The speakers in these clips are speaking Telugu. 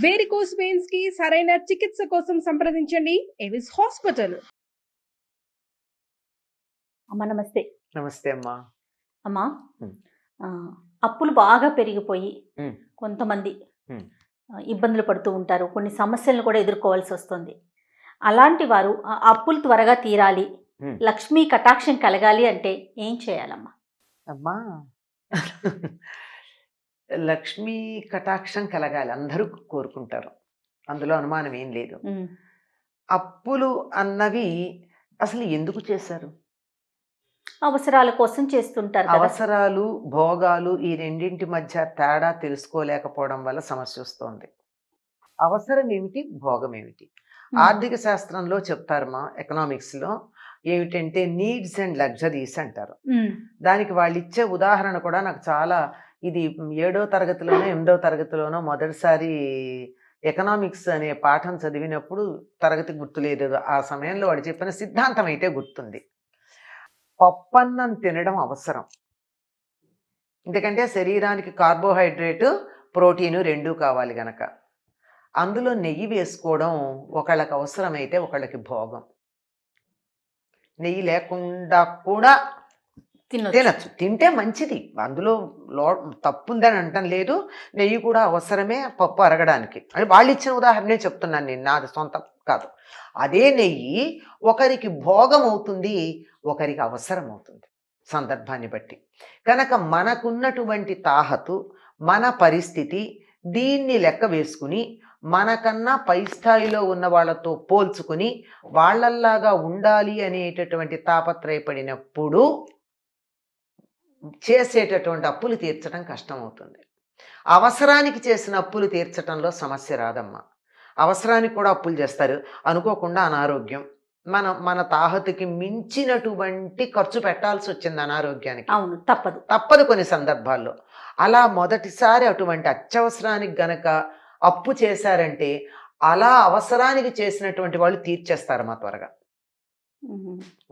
వేరికోస్ వెయిన్స్ కి సరైన చికిత్స కోసం సంప్రదించండి ఎవిస్ హాస్పిటల్. అమ్మ నమస్తే. నమస్తే అమ్మా. అమ్మా ఉమ్. అప్పులు బాగా పెరిగిపోయి ఉమ్. కొంతమంది ఉమ్. ఇబ్బందులు పడుతూ ఉంటారు, కొన్ని సమస్యలను కూడా ఎదుర్కోవాల్సి వస్తుంది. అలాంటి వారు ఆ అప్పులు త్వరగా తీరాలి, లక్ష్మీ కటాక్షం కలగాలి అంటే ఏం చేయాలమ్మా? అమ్మా లక్ష్మీ కటాక్షం కలగాలి, అందరూ కోరుకుంటారు, అందులో అనుమానం ఏం లేదు. అప్పులు అన్నవి అసలు ఎందుకు చేశారు? అవసరాల కోసం చేస్తుంటారు కదా. అవసరాలు భోగాలు ఈ రెండింటి మధ్య తేడా తెలుసుకోలేకపోవడం వల్ల సమస్య వస్తుంది. అవసరం ఏమిటి, భోగం ఏమిటి? ఆర్థిక శాస్త్రంలో చెప్తారమ్మా, ఎకనామిక్స్ లో ఏమిటంటే నీడ్స్ అండ్ లగ్జరీస్ అంటారు. దానికి వాళ్ళు ఇచ్చే ఉదాహరణ కూడా నాకు చాలా, ఇది 7వ తరగతిలోనో 8వ తరగతిలోనో మొదటిసారి ఎకనామిక్స్ అనే పాఠం చదివినప్పుడు, తరగతి గుర్తులేదు, ఆ సమయంలో వాడు చెప్పిన సిద్ధాంతం అయితే గుర్తుంది. పప్పన్నం తినడం అవసరం, ఎందుకంటే శరీరానికి కార్బోహైడ్రేట్ ప్రోటీను రెండూ కావాలి గనక. అందులో నెయ్యి వేసుకోవడం ఒకళ్ళకి అవసరమైతే ఒకళ్ళకి భోగం. నెయ్యి లేకుండా కూడా తినచ్చు, తింటే మంచిది, అందులో తప్పుందని అంటం లేదు. నెయ్యి కూడా అవసరమే పప్పు అరగడానికి అని వాళ్ళు ఇచ్చిన ఉదాహరణే చెప్తున్నాను నేను, నాది సొంతం కాదు. అదే నెయ్యి ఒకరికి భోగం అవుతుంది, ఒకరికి అవసరం అవుతుంది సందర్భాన్ని బట్టి. కనుక మనకున్నటువంటి తాహతు, మన పరిస్థితి, దీన్ని లెక్క వేసుకుని మనకన్నా పై స్థాయిలో ఉన్న వాళ్ళతో పోల్చుకుని వాళ్ళల్లాగా ఉండాలి అనేటటువంటి తాపత్రయపడినప్పుడు చేసేటటువంటి అప్పులు తీర్చడం కష్టం అవుతుంది. అవసరానికి చేసిన అప్పులు తీర్చడంలో సమస్య రాదమ్మా. అవసరానికి కూడా అప్పులు చేస్తారు, అనుకోకుండా అనారోగ్యం, మన తాహతుకి మించినటువంటి ఖర్చు పెట్టాల్సి వచ్చింది అనారోగ్యానికి. అవును, తప్పదు కొన్ని సందర్భాల్లో. అలా మొదటిసారి అటువంటి అత్యవసరానికి గనక అప్పు చేశారంటే అలా అవసరానికి చేసినటువంటి వాళ్ళు తీర్చేస్తారమ్మా త్వరగా.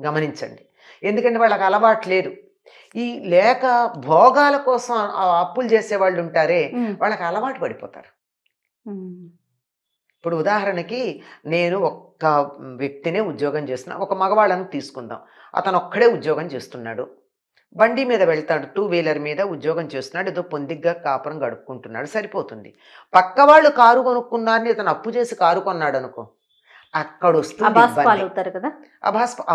గమనించండి, ఎందుకంటే వాళ్ళకి అలవాటు లేదు. ఈ లేక భోగాల కోసం అప్పులు చేసేవాళ్ళు ఉంటారే, వాళ్ళకి అలవాటు పడిపోతారు. ఇప్పుడు ఉదాహరణకి నేను ఒక్క వ్యక్తినే ఉద్యోగం చేస్తున్నా, ఒక మగవాళ్ళని తీసుకుందాం. అతను ఒక్కడే ఉద్యోగం చేస్తున్నాడు, బండి మీద వెళ్తాడు, 2 వీలర్ మీద ఉద్యోగం చేస్తున్నాడు, ఏదో పొందిగ్గా కాపురం గడుపుకుంటున్నాడు, సరిపోతుంది. పక్క వాళ్ళు కారు కొనుక్కున్నారని ఇతను అప్పు చేసి కారు కొన్నాడు అనుకో, అక్కడ వస్తుంది కదా.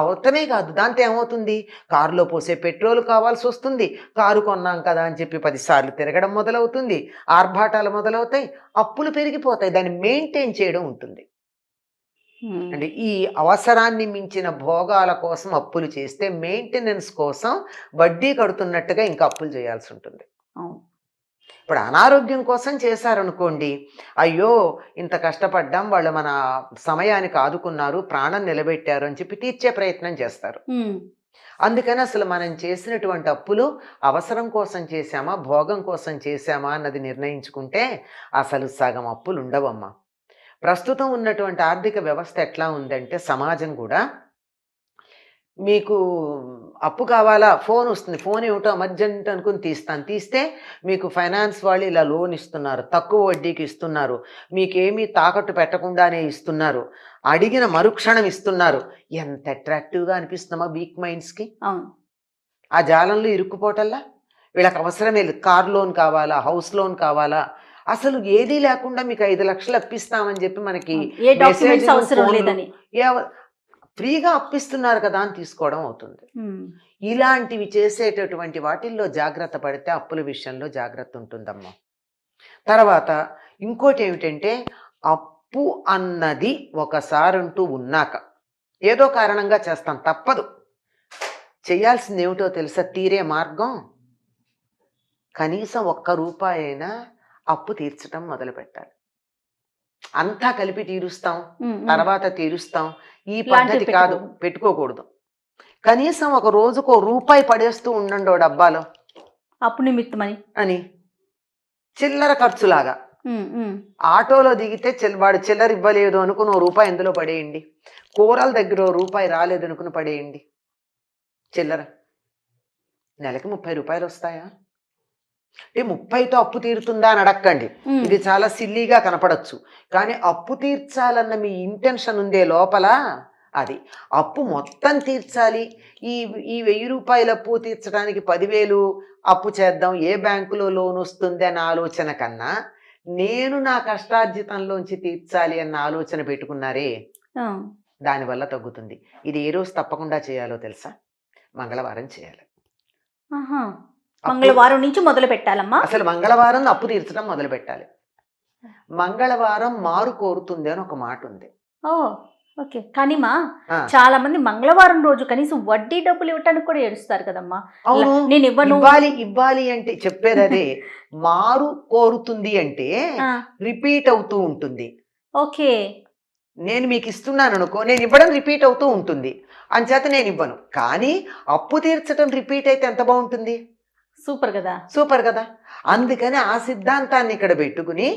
అవతమే కాదు, దాంతో ఏమవుతుంది, కారులో పోసే పెట్రోల్ కావాల్సి వస్తుంది, కారు కొన్నాం కదా అని చెప్పి 10 సార్లు తిరగడం మొదలవుతుంది, ఆర్భాటాలు మొదలవుతాయి, అప్పులు పెరిగిపోతాయి, దాన్ని మెయింటైన్ చేయడం ఉంటుంది. అంటే ఈ అవసరాన్ని మించిన భోగాల కోసం అప్పులు చేస్తే మెయింటెనెన్స్ కోసం వడ్డీ కడుతున్నట్టుగా ఇంకా అప్పులు చేయాల్సి ఉంటుంది. ఇప్పుడు అనారోగ్యం కోసం చేశారనుకోండి, అయ్యో ఇంత కష్టపడ్డాం, వాళ్ళు మన సమయానికి ఆదుకున్నారు, ప్రాణం నిలబెట్టారు అని చెప్పి తీర్చే ప్రయత్నం చేస్తారు. అందుకని అసలు మనం చేసినటువంటి అప్పులు అవసరం కోసం చేశామా, భోగం కోసం చేశామా అన్నది నిర్ణయించుకుంటే అసలు సగం అప్పులు ఉండవమ్మా. ప్రస్తుతం ఉన్నటువంటి ఆర్థిక వ్యవస్థ ఎట్లా ఉందంటే, సమాజం కూడా మీకు అప్పు కావాలా, ఫోన్ వస్తుంది, ఫోన్ ఏమిటో అర్జెంట్ అనుకుని తీస్తే మీకు ఫైనాన్స్ వాళ్ళు ఇలా లోన్ ఇస్తున్నారు, తక్కువ వడ్డీకి ఇస్తున్నారు, మీకేమీ తాకట్టు పెట్టకుండానే ఇస్తున్నారు, అడిగిన మరుక్షణం ఇస్తున్నారు. ఎంత అట్రాక్టివ్గా అనిపిస్తుందమ్మా వీక్ మైండ్స్కి. ఆ జాలంలో ఇరుక్కుపోవటల్లా వీళ్ళకి అవసరమే లేదు, కార్ లోన్ కావాలా, హౌస్ లోన్ కావాలా, అసలు ఏదీ లేకుండా మీకు 5 లక్షలు అప్పిస్తామని చెప్పి మనకి ఫ్రీగా అప్పిస్తున్నారు కదా అని తీసుకోవడం అవుతుంది. ఇలాంటివి చేసేటటువంటి వాటిల్లో జాగ్రత్త పడితే అప్పుల విషయంలో జాగ్రత్త ఉంటుందమ్మా. తర్వాత ఇంకోటి ఏమిటంటే, అప్పు అన్నది ఒకసారంటూ ఉన్నాక ఏదో కారణంగా చేస్తాం, తప్పదు. చేయాల్సింది ఏమిటో తెలుసా, తీరే మార్గం కనీసం 1 రూపాయి అయినా అప్పు తీర్చడం మొదలు పెట్టాలి. అంతా కలిపి తీరుస్తాం, తర్వాత తీరుస్తాం, ఈ పద్ధతి కాదు, పెట్టుకోకూడదు. కనీసం ఒక రోజుకో రూపాయి పడేస్తూ ఉండండి డబ్బాలో, అప్పు నిమిత్తమని అని, చిల్లర ఖర్చులాగా. ఆటోలో దిగితే వాడు చిల్లర ఇవ్వలేదు అనుకుని 1 రూపాయి ఎందులో పడేయండి, కూరల దగ్గర 1 రూపాయి రాలేదు అనుకుని పడేయండి చిల్లర. నెలకి 30 రూపాయలు వస్తాయా? అంటే 30తో అప్పు తీరుతుందా అని అడక్కండి. ఇది చాలా సిల్లీగా కనపడచ్చు, కానీ అప్పు తీర్చాలన్న మీ ఇంటెన్షన్ ఉందే లోపల, అది అప్పు మొత్తం తీర్చాలి. ఈ ఈ 1000 రూపాయల అప్పు తీర్చడానికి 10,000 అప్పు చేద్దాం, ఏ బ్యాంకులో లోన్ వస్తుంది అన్న ఆలోచన కన్నా నేను నా కష్టార్జితంలోంచి తీర్చాలి అన్న ఆలోచన పెట్టుకున్నారే, దానివల్ల తగ్గుతుంది. ఇది ఏ రోజు తప్పకుండా చేయాలో తెలుసా? మంగళవారం చేయాలి. మంగళవారం నుంచి మొదలు పెట్టాలమ్మా. అసలు మంగళవారం అప్పు తీర్చడం మొదలు పెట్టాలి. మంగళవారం మారు కోరుతుంది అని ఒక మాట ఉంది. ఓకే, కానీ మా చాలా మంది మంగళవారం రోజు కనీసం వడ్డీ డబ్బులు ఇవ్వటానికి కూడా ఏడుస్తారు కదమ్మా. నేను ఇవ్వను, ఇవ్వాలి అంటే చెప్పేది అదే. మారు కోరుతుంది అంటే రిపీట్ అవుతూ ఉంటుంది. ఓకే, నేను మీకు ఇస్తున్నాను అనుకో, నేను ఇవ్వడం రిపీట్ అవుతూ ఉంటుంది, అంచేత నేను ఇవ్వను. కానీ అప్పు తీర్చడం రిపీట్ అయితే ఎంత బాగుంటుంది. సూపర్ కదా, సూపర్ కదా. అందుకని ఆ సిద్ధాంతాన్ని ఇక్కడ పెట్టుకుని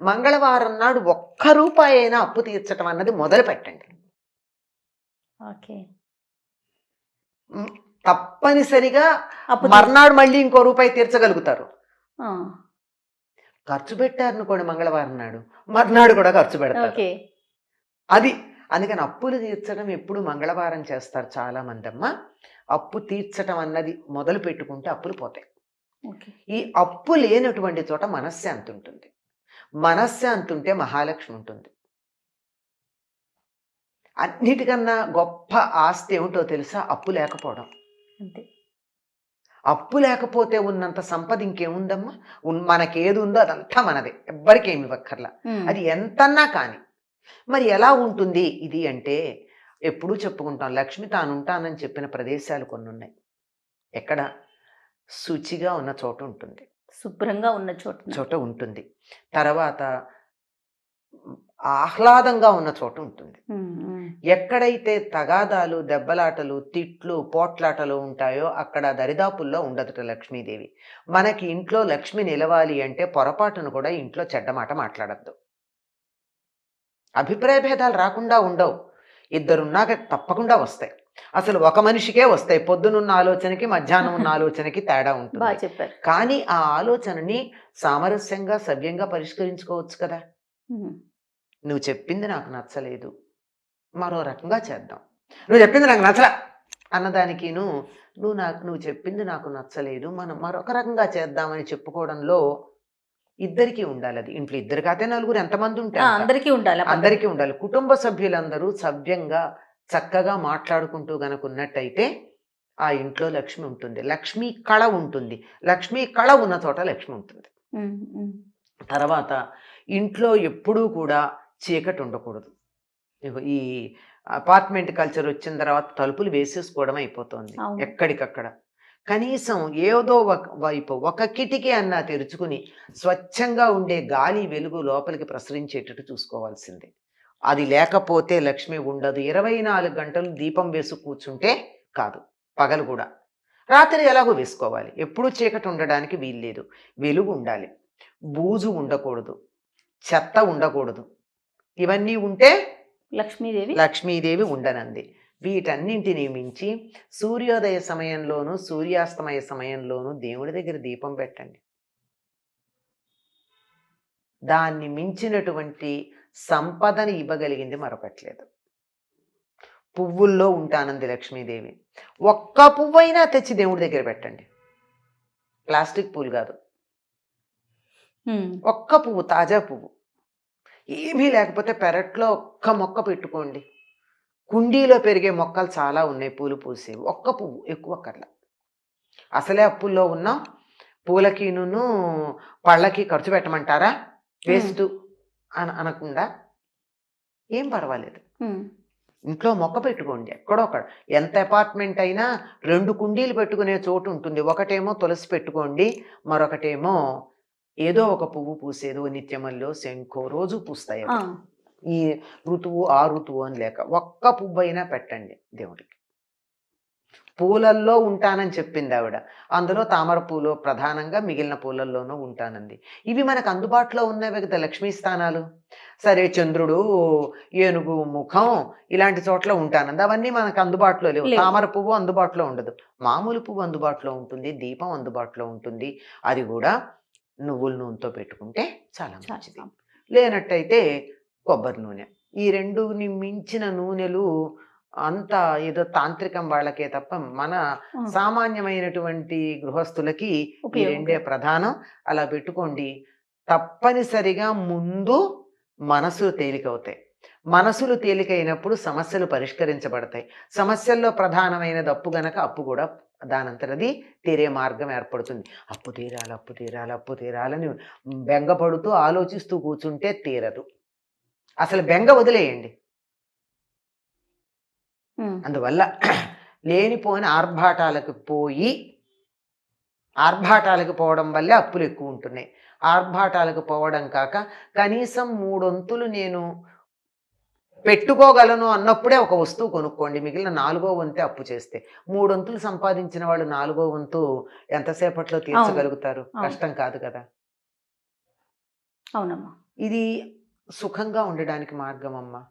మంగళవారం నాడు 1 రూపాయి అయినా అప్పు తీర్చడం అన్నది మొదలు పెట్టండి. ఓకే, తప్పనిసరిగా మర్నాడు మళ్ళీ ఇంకో రూపాయి తీర్చగలుగుతారు. ఖర్చు పెట్టారనుకోండి మంగళవారం నాడు, మర్నాడు కూడా ఖర్చు పెడతారు. అది అందుకని అప్పులు తీర్చడం ఎప్పుడు మంగళవారం చేస్తారు చాలా మంది అమ్మ. అప్పు తీర్చడం అన్నది మొదలు పెట్టుకుంటే అప్పులు పోతాయి. ఈ అప్పు లేనటువంటి చోట మనశ్శాంతి ఉంటుంది. మనశ్శాంతి ఉంటే మహాలక్ష్మి ఉంటుంది. అన్నిటికన్నా గొప్ప ఆస్తి ఏమిటో తెలుసా? అప్పు లేకపోవడం. అంతే. అప్పు లేకపోతే ఉన్నంత సంపద ఇంకేముందమ్మా? మనకేది ఉందో అదంతా మనదే, ఎవ్వరికి ఏమి ఇవ్వక్కర్లా. అది ఎంతన్నా కానీ. మరి ఎలా ఉంటుంది ఇది అంటే, ఎప్పుడూ చెప్పుకుంటాం, లక్ష్మి తానుంటానని చెప్పిన ప్రదేశాలు కొన్ని ఉన్నాయి. ఎక్కడ? శుచిగా ఉన్న చోట ఉంటుంది, శుభ్రంగా ఉన్న చోట ఉంటుంది. తర్వాత ఆహ్లాదంగా ఉన్న చోట ఉంటుంది. ఎక్కడైతే తగాదాలు, దెబ్బలాటలు, తిట్లు, పోట్లాటలు ఉంటాయో అక్కడ దరిదాపుల్లో ఉండదుట లక్ష్మీదేవి. మనకి ఇంట్లో లక్ష్మి నిలవాలి అంటే పొరపాటును కూడా ఇంట్లో చెడ్డమాట మాట్లాడద్దు. అభిప్రాయ భేదాలు రాకుండా ఉండవు. ఇద్దరున్నాక తప్పకుండా వస్తాయి. అసలు ఒక మనిషికే వస్తాయి. పొద్దునున్న ఆలోచనకి మధ్యాహ్నం ఉన్న ఆలోచనకి తేడా ఉంటుంది. కానీ ఆ ఆలోచనని సామరస్యంగా, సవ్యంగా పరిష్కరించుకోవచ్చు కదా. నువ్వు చెప్పింది నాకు నచ్చలేదు, మరో రకంగా చేద్దాం. నువ్వు చెప్పింది నాకు నచ్చలా అన్నదానికి నువ్వు చెప్పింది నాకు నచ్చలేదు, మనం మరొక రకంగా చేద్దామని చెప్పుకోవడంలో ఇద్దరికీ ఉండాలి. అది ఇంట్లో ఇద్దరు కాతే నలుగురు ఎంతమంది ఉంటారు, అందరికీ ఉండాలి. కుటుంబ సభ్యులందరూ సవ్యంగా చక్కగా మాట్లాడుకుంటూ గనుకున్నట్టయితే ఆ ఇంట్లో లక్ష్మి ఉంటుంది. లక్ష్మీ కళ ఉంటుంది. లక్ష్మీ కళ ఉన్న చోట లక్ష్మి ఉంటుంది. తర్వాత ఇంట్లో ఎప్పుడూ కూడా చీకటి ఉండకూడదు. ఈ అపార్ట్మెంట్ కల్చర్ వచ్చిన తర్వాత తలుపులు వేసేసుకోవడం అయిపోతుంది ఎక్కడికక్కడ. కనీసం ఏదో వైపు ఒక కిటికీ అన్నా తెరుచుకుని స్వచ్ఛంగా ఉండే గాలి, వెలుగు లోపలికి ప్రసరించేటట్టు చూసుకోవాల్సిందే. అది లేకపోతే లక్ష్మి ఉండదు. 24 గంటలు దీపం వేసి కూర్చుంటే కాదు, పగలు కూడా. రాత్రి ఎలాగో వేసుకోవాలి. ఎప్పుడూ చీకటి ఉండడానికి వీల్లేదు. వెలుగు ఉండాలి, బూజు ఉండకూడదు, చెత్త ఉండకూడదు. ఇవన్నీ ఉంటే లక్ష్మీదేవి ఉండనంది. వీటన్నింటినీ మించి సూర్యోదయ సమయంలోనూ సూర్యాస్తమయ సమయంలోనూ దేవుడి దగ్గర దీపం పెట్టండి. దాన్ని మించినటువంటి సంపదని ఇవ్వగలిగింది మరొకట్లేదు. పువ్వుల్లో ఉంటానంది లక్ష్మీదేవి. ఒక్క పువ్వైనా తెచ్చి దేవుడి దగ్గర పెట్టండి. ప్లాస్టిక్ పువ్వులు కాదు, ఒక్క పువ్వు, తాజా పువ్వు. ఏమీ లేకపోతే పెరట్లో ఒక్క మొక్క పెట్టుకోండి. కుండీలో పెరిగే మొక్కలు చాలా ఉన్నాయి పూలు పూసేవి. ఒక్క పువ్వు, ఎక్కువ కర్ల. అసలే అప్పుల్లో ఉన్నాం, పూలకిను పళ్ళకి ఖర్చు పెట్టమంటారా? వేస్ట్ అనకుండా ఏం పర్వాలేదు, ఇంట్లో మొక్క పెట్టుకోండి. ఎక్కడొక్కడ, ఎంత అపార్ట్మెంట్ అయినా 2 కుండీలు పెట్టుకునే చోటు ఉంటుంది. ఒకటేమో తులసి పెట్టుకోండి, మరొకటేమో ఏదో ఒక పువ్వు పూసేదో, నిత్యమల్లో, శంఖో, రోజు పూస్తాయి. ఈ ఋతువు ఆ ఋతువు అని లేక ఒక్క పువ్వు అయినా పెట్టండి దేవుడికి. పూలల్లో ఉంటానని చెప్పింది ఆవిడ. అందులో తామర పూలు ప్రధానంగా, మిగిలిన పూలల్లోనూ ఉంటానంది. ఇవి మనకు అందుబాటులో ఉన్నవే కదా లక్ష్మీ స్థానాలు. సరే చంద్రుడు, ఏనుగు ముఖం ఇలాంటి చోట్ల ఉంటానంది. అవన్నీ మనకు అందుబాటులో లేవు. లేవు. తామర పువ్వు అందుబాటులో ఉండదు. మామూలు పువ్వు అందుబాటులో ఉంటుంది, దీపం అందుబాటులో ఉంటుంది. అది కూడా నువ్వుల నూనెతో పెట్టుకుంటే చాలా మంచిది. లేనట్టయితే కొబ్బరి నూనె. ఈ రెండుని మించిన నూనెలు అంత ఏదో తాంత్రికం వాళ్ళకే తప్ప మన సామాన్యమైనటువంటి గృహస్థులకి ఈ రెండే ప్రధానం. అలా పెట్టుకోండి. తప్పనిసరిగా ముందు మనసులు తేలికవుతాయి. మనసులు తేలికైనప్పుడు సమస్యలు పరిష్కరించబడతాయి. సమస్యల్లో ప్రధానమైనది అప్పు గనక అప్పు కూడా దానంతరది తీరే మార్గం ఏర్పడుతుంది. అప్పు తీరాలి, అప్పు తీరాలి, అప్పు తీరాలని బెంగపడుతూ ఆలోచిస్తూ కూర్చుంటే తీరదు. అసలు బెంగ వదిలేయండి. అందువల్ల లేనిపోని ఆర్భాటాలకు పోవడం వల్లే అప్పులు ఎక్కువ ఉంటున్నాయి. ఆర్భాటాలకు పోవడం కాక కనీసం 3 వంతులు నేను పెట్టుకోగలను అన్నప్పుడే ఒక వస్తువు కొనుక్కోండి. మిగిలిన 4వ వంతే అప్పు చేస్తే 3 వంతులు సంపాదించిన వాళ్ళు 4వ వంతు ఎంతసేపట్లో తీర్చగలుగుతారు? కష్టం కాదు కదా. అవునమ్మా. ఇది సుఖంగా ఉండడానికి మార్గం అమ్మా.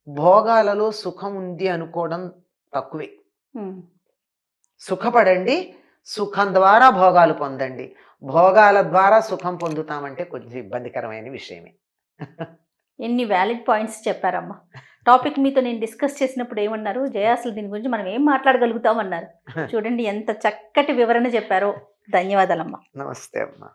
భోగాలలో సుఖం ఉంది అనుకోవడం తక్కువే. సుఖపడండి, సుఖం ద్వారా భోగాలు పొందండి. భోగాల ద్వారా సుఖం పొందుతామంటే కొంచెం ఇబ్బందికరమైన విషయమే. ఎన్ని వ్యాలిడ్ పాయింట్స్ చెప్పారమ్మా. టాపిక్ మీతో నేను డిస్కస్ చేసినప్పుడు ఏమన్నారు, జయ అసలు దీని గురించి మనం ఏం మాట్లాడగలుగుతాం అన్నారు. చూడండి ఎంత చక్కటి వివరణ చెప్పారో. ధన్యవాదాలమ్మా. నమస్తే అమ్మా.